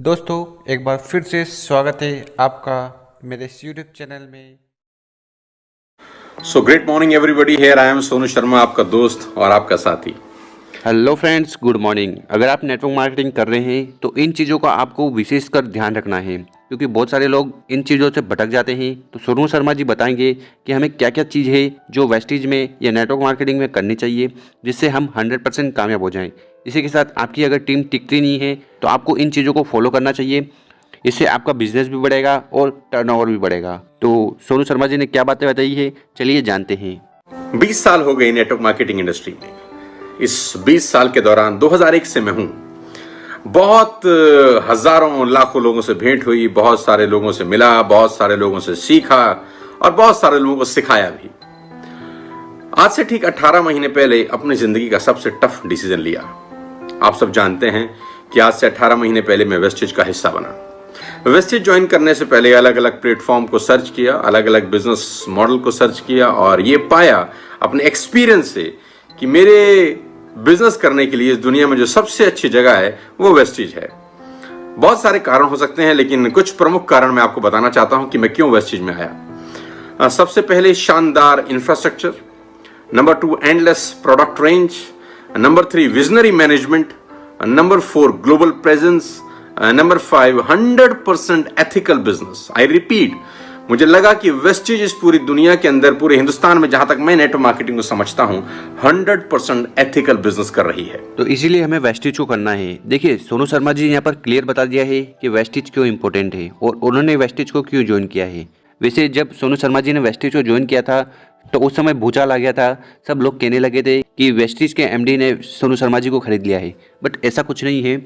दोस्तों एक बार फिर से स्वागत है आपका मेरे इस यूट्यूब चैनल में। So great morning everybody, here I am Sonu Sharma, आपका दोस्त और आपका साथी। Hello friends, good morning. अगर आप नेटवर्क मार्केटिंग कर रहे हैं तो इन चीज़ों का आपको विशेषकर ध्यान रखना है, क्योंकि बहुत सारे लोग इन चीज़ों से भटक जाते हैं। तो सोनू शर्मा जी बताएंगे कि हमें क्या क्या चीज़ है जो वेस्टेज में या नेटवर्क मार्केटिंग में करनी चाहिए जिससे हम 100% कामयाब हो जाएं। इसी के साथ आपकी अगर टीम टिकती नहीं है तो आपको इन चीज़ों को फॉलो करना चाहिए। इससे आपका बिजनेस भी बढ़ेगा और टर्नओवर भी बढ़ेगा। तो सोनू शर्मा जी ने क्या बातें बताई है, चलिए जानते हैं। 20 साल हो गए नेटवर्क मार्केटिंग इंडस्ट्री में। इस 20 साल के दौरान 2001 से मैं हूं। बहुत हजारों लाखों लोगों से भेंट हुई, बहुत सारे लोगों से मिला, बहुत सारे लोगों से सीखा और बहुत सारे लोगों को सिखाया भी। आज से ठीक 18 महीने पहले अपनी जिंदगी का सबसे टफ डिसीजन लिया। आप सब जानते हैं कि आज से 18 महीने पहले मैं वेस्टेज का हिस्सा बना। वेस्टेज ज्वाइन करने से पहले अलग अलग प्लेटफॉर्म को सर्च किया, अलग अलग बिजनेस मॉडल को सर्च किया और ये पाया अपने एक्सपीरियंस से कि मेरे बिजनेस करने के लिए इस दुनिया में जो सबसे अच्छी जगह है वो वेस्टेज है। बहुत सारे कारण हो सकते हैं, लेकिन कुछ प्रमुख कारण मैं आपको बताना चाहता हूं कि मैं क्यों वेस्टेज में आया। सबसे पहले शानदार infrastructure, number 2 endless product range, number 3 visionary management, number 4 global presence, number 5 100% ethical business. I repeat, मुझे लगा कि वेस्टेज इस पूरी दुनिया के अंदर, पूरे हिंदुस्तान में, जहां तक मैं नेटवर्क मार्केटिंग को समझता हूं, 100% एथिकल बिजनेस कर रही है। तो इसीलिए हमें वेस्टेज को करना है। देखिए, सोनू शर्मा जी यहाँ पर क्लियर बता दिया है कि वेस्टेज क्यों इंपॉर्टेंट है और उन्होंने वेस्टेज को क्यों ज्वाइन किया है। वैसे जब सोनू शर्मा जी ने वेस्टेज को ज्वाइन किया था तो उस समय भूचाल आ गया था। सब लोग कहने लगे थे कि वेस्टेज के एमडी ने सोनू शर्मा जी को खरीद लिया है, बट ऐसा कुछ नहीं है।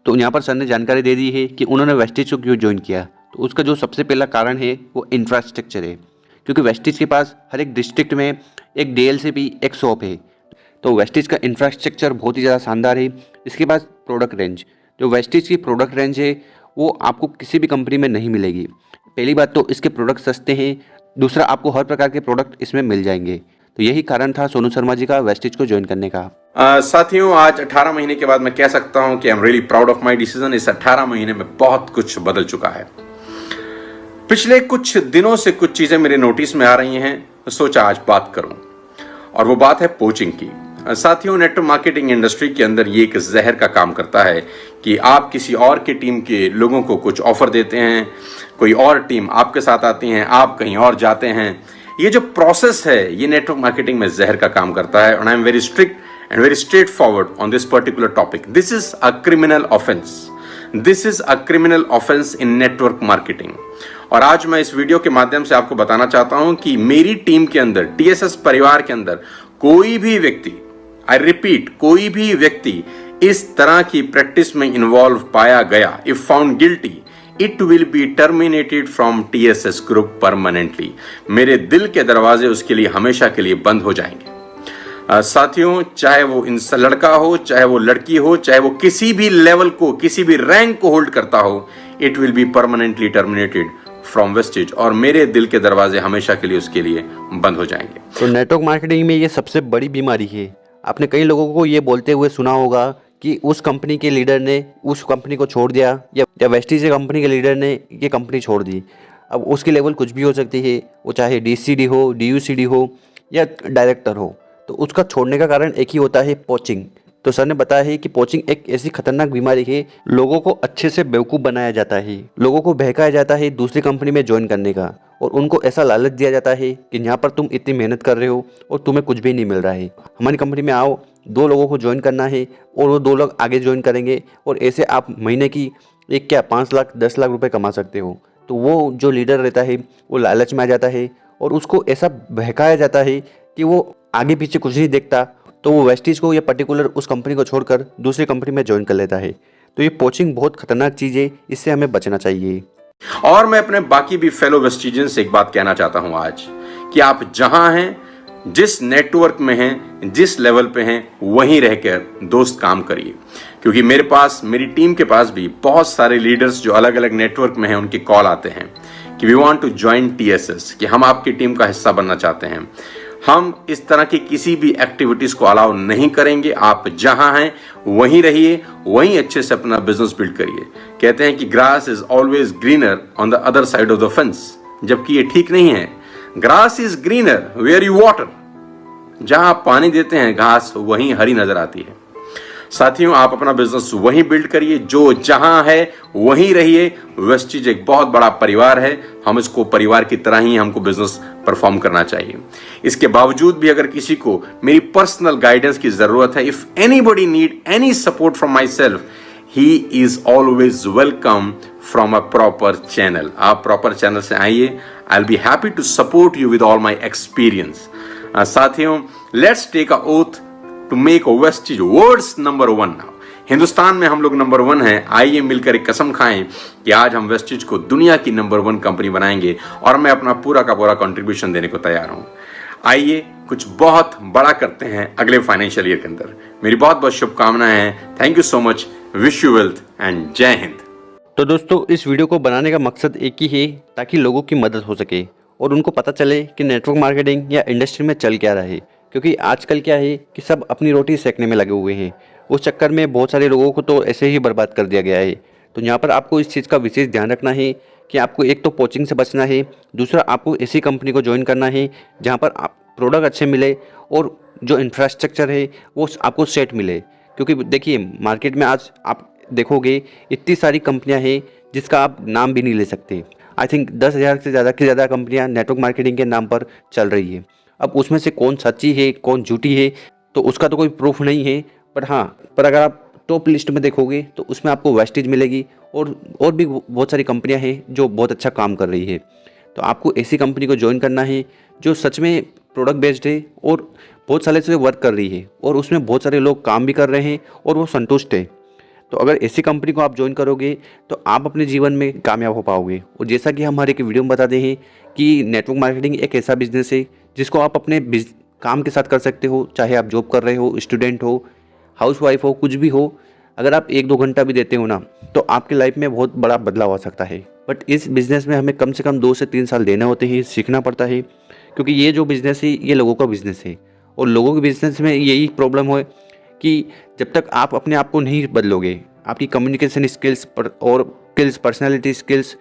तो यहाँ पर सर ने जानकारी दे दी है कि उन्होंने वेस्टेज को क्यों ज्वाइन किया। तो उसका जो सबसे पहला कारण है वो इंफ्रास्ट्रक्चर है, क्योंकि वेस्टेज के पास हर एक डिस्ट्रिक्ट में एक डीएल से भी एक शॉप है। तो वेस्टेज का इंफ्रास्ट्रक्चर बहुत ही ज़्यादा शानदार है। इसके पास प्रोडक्ट रेंज, जो वेस्टेज की प्रोडक्ट रेंज है वो आपको किसी भी कंपनी में नहीं मिलेगी। पहली बात तो इसके प्रोडक्ट सस्ते हैं, दूसरा आपको हर प्रकार के प्रोडक्ट इसमें मिल जाएंगे। तो यही कारण था सोनू शर्मा जी का वेस्टेज को ज्वाइन करने का। साथियों, आज 18 महीने के बाद मैं कह सकता हूं कि I am really proud of my decision. इस 18 महीने में बहुत कुछ बदल चुका है। पिछले कुछ दिनों से कुछ चीजें मेरे नोटिस में आ रही हैं, तो सोचा आज बात करूं, और वो बात है पोचिंग की। साथियों, नेटवर्क मार्केटिंग इंडस्ट्री के अंदर ये एक जहर का काम करता है कि आप किसी और की टीम के लोगों को कुछ ऑफर देते हैं, कोई और टीम आपके साथ आती है, आप कहीं और जाते हैं। ये जो प्रोसेस है ये नेटवर्क मार्केटिंग में जहर का काम करता है। And I am very strict and very straight forward on this particular topic. This is a criminal offence. This is a criminal offence in network marketing. और आज मैं इस वीडियो के माध्यम से आपको बताना चाहता हूं कि मेरी टीम के अंदर, टीएसएस परिवार के अंदर, कोई भी व्यक्ति, आई रिपीट, कोई भी व्यक्ति इस तरह की प्रैक्टिस में इन्वॉल्व पाया गया, if found guilty, it will be terminated from TSS group permanently. मेरे दिल के दरवाजे उसके लिए हमेशा के लिए बंद हो जाएंगे। साथियों, चाहे वो लड़का हो, चाहे वो लड़की हो, चाहे वो किसी भी लेवल को, किसी भी रैंक को होल्ड करता हो, it will be permanently terminated from wastage, और मेरे दिल के दरवाजे हमेशा के लिए उसके लिए बंद हो जाएंगे। तो नेटवर्क मार्केटिंग में ये सबसे बड़ी बीमारी है। आपने कई लोगों को ये बोलते हुए सुना होगा कि उस कंपनी के लीडर ने उस कंपनी को छोड़ दिया, या वेस्टेज के कंपनी के लीडर ने ये कंपनी छोड़ दी। अब उसकी लेवल कुछ भी हो सकती है, वो चाहे डीसीडी हो, डीयूसीडी हो या डायरेक्टर हो। तो उसका छोड़ने का कारण एक ही होता है, पोचिंग। तो सर ने बताया है कि पोचिंग एक ऐसी खतरनाक बीमारी है, लोगों को अच्छे से बेवकूफ़ बनाया जाता है, लोगों को बहकाया जाता है दूसरी कंपनी में ज्वाइन करने का, और उनको ऐसा लालच दिया जाता है कि यहाँ पर तुम इतनी मेहनत कर रहे हो और तुम्हें कुछ भी नहीं मिल रहा है, हमारी कंपनी में आओ, 2 लोगों को ज्वाइन करना है और वो 2 लोग आगे ज्वाइन करेंगे, और ऐसे आप महीने की एक क्या 5 लाख 10 लाख रुपए कमा सकते हो। तो वो जो लीडर रहता है वो लालच में आ जाता है और उसको ऐसा बहकाया जाता है कि वो आगे पीछे कुछ नहीं देखता। तो वो वेस्टेज को या पर्टिकुलर उस कंपनी को छोड़कर दूसरी कंपनी में ज्वाइन कर लेता है। तो ये पोचिंग बहुत खतरनाक चीज़ है, इससे हमें बचना चाहिए। और मैं अपने बाकी भी फेलो वेस्टेजियंस से एक बात कहना चाहता हूं आज, कि आप जहां हैं, जिस नेटवर्क में हैं, जिस लेवल पे हैं, वहीं रहकर दोस्त काम करिए। क्योंकि मेरे पास, मेरी टीम के पास भी बहुत सारे लीडर्स जो अलग अलग नेटवर्क में हैं, उनके कॉल आते हैं कि we want to join TSS, कि हम आपकी टीम का हिस्सा बनना चाहते हैं। हम इस तरह की किसी भी एक्टिविटीज को अलाउ नहीं करेंगे। आप जहां हैं वहीं रहिए, वहीं अच्छे से अपना बिजनेस बिल्ड करिए। कहते हैं कि grass is always greener on the other side of the fence, जबकि ये ठीक नहीं है। Grass is greener where you water, जहां आप पानी देते हैं घास वहीं हरी नजर आती है। साथियों, आप अपना बिजनेस वहीं बिल्ड करिए, जो जहां है वहीं रहिए। वेस्टीज एक बहुत बड़ा परिवार है, हम इसको परिवार की तरह ही हमको बिजनेस परफॉर्म करना चाहिए। इसके बावजूद भी अगर किसी को मेरी पर्सनल गाइडेंस की जरूरत है, if anybody need any support from myself, he is always welcome from a proper channel. आप प्रॉपर चैनल से आइए, I will be happy to support you with all my experience. साथियों, let's take a oath to make Vestige world's number 1 now. Hindustan में हम लोग number 1 हैं। आइए मिलकर एक कसम खाएं कि आज हम वेस्टीज को दुनिया की नंबर 1 कंपनी बनाएंगे, और मैं अपना पूरा का पूरा कंट्रीब्यूशन देने को तैयार हूं। आइए कुछ बहुत बड़ा करते हैं अगले फाइनेंशियल ईयर के अंदर। मेरी बहुत बहुत शुभकामनाएं हैं। Thank you so much, wish you wealth and जय हिंद। तो दोस्तों, इस वीडियो को बनाने का मकसद एक ही है, ताकि लोगों की मदद हो सके और उनको पता चले कि नेटवर्क मार्केटिंग या इंडस्ट्री में चल क्या रहा है। क्योंकि आजकल क्या है कि सब अपनी रोटी सेकने में लगे हुए हैं। उस चक्कर में बहुत सारे लोगों को तो ऐसे ही बर्बाद कर दिया गया है। तो यहाँ पर आपको इस चीज़ का विशेष ध्यान रखना है कि आपको एक तो पोचिंग से बचना है, दूसरा आपको ऐसी कंपनी को ज्वाइन करना है जहाँ पर आप प्रोडक्ट अच्छे मिले और जो इंफ्रास्ट्रक्चर है वो आपको सेट मिले। क्योंकि देखिए, मार्केट में आज आप देखोगे इतनी सारी कंपनियाँ हैं जिसका आप नाम भी नहीं ले सकते। आई थिंक 10,000 से ज़्यादा कंपनियाँ नेटवर्क मार्केटिंग के नाम पर चल रही है। अब उसमें से कौन सच्ची है कौन झूठी है तो उसका तो कोई प्रूफ नहीं है, पर अगर आप टॉप लिस्ट में देखोगे तो उसमें आपको वेस्टीज मिलेगी और भी बहुत सारी कंपनियां हैं जो बहुत अच्छा काम कर रही है। तो आपको ऐसी कंपनी को ज्वाइन करना है जो सच में प्रोडक्ट बेस्ड है और बहुत सालों से वर्क कर रही है और उसमें बहुत सारे लोग काम भी कर रहे हैं और वो संतुष्ट है। तो अगर ऐसी कंपनी को आप ज्वाइन करोगे तो आप अपने जीवन में कामयाब हो पाओगे। और जैसा कि हम हमारे एक वीडियो में बताते हैं कि नेटवर्क मार्केटिंग एक ऐसा बिजनेस है जिसको आप अपने काम के साथ कर सकते हो, चाहे आप जॉब कर रहे हो, स्टूडेंट हो, हाउसवाइफ हो, कुछ भी हो। अगर आप 1-2 घंटा भी देते हो ना, तो आपकी लाइफ में बहुत बड़ा बदलाव आ सकता है। बट इस बिज़नेस में हमें कम से कम 2 से 3 साल देने होते हैं, सीखना पड़ता है। क्योंकि ये जो बिज़नेस है ये लोगों का बिज़नेस है, और लोगों के बिज़नेस में यही प्रॉब्लम है कि जब तक आप अपने आप को नहीं बदलोगे, आपकी कम्युनिकेशन स्किल्स और पर्सनैलिटी स्किल्स,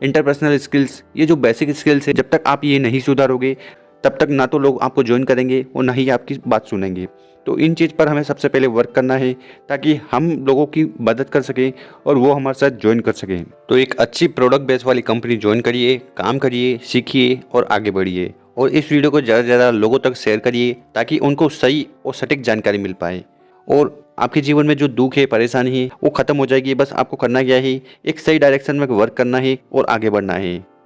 इंटरपर्सनल स्किल्स, ये जो बेसिक स्किल्स है, जब तक आप ये नहीं सुधारोगे तब तक ना तो लोग आपको ज्वाइन करेंगे और ना ही आपकी बात सुनेंगे। तो इन चीज़ पर हमें सबसे पहले वर्क करना है ताकि हम लोगों की मदद कर सकें और वो हमारे साथ ज्वाइन कर सकें। तो एक अच्छी प्रोडक्ट बेस वाली कंपनी ज्वाइन करिए, काम करिए, सीखिए और आगे बढ़िए। और इस वीडियो को ज़्यादा से ज़्यादा लोगों तक शेयर करिए ताकि उनको सही और सटीक जानकारी मिल पाए और आपके जीवन में जो दुख है, परेशानी है, वो ख़त्म हो जाएगी। बस आपको करना क्या है, एक सही डायरेक्शन में वर्क करना है और आगे बढ़ना है।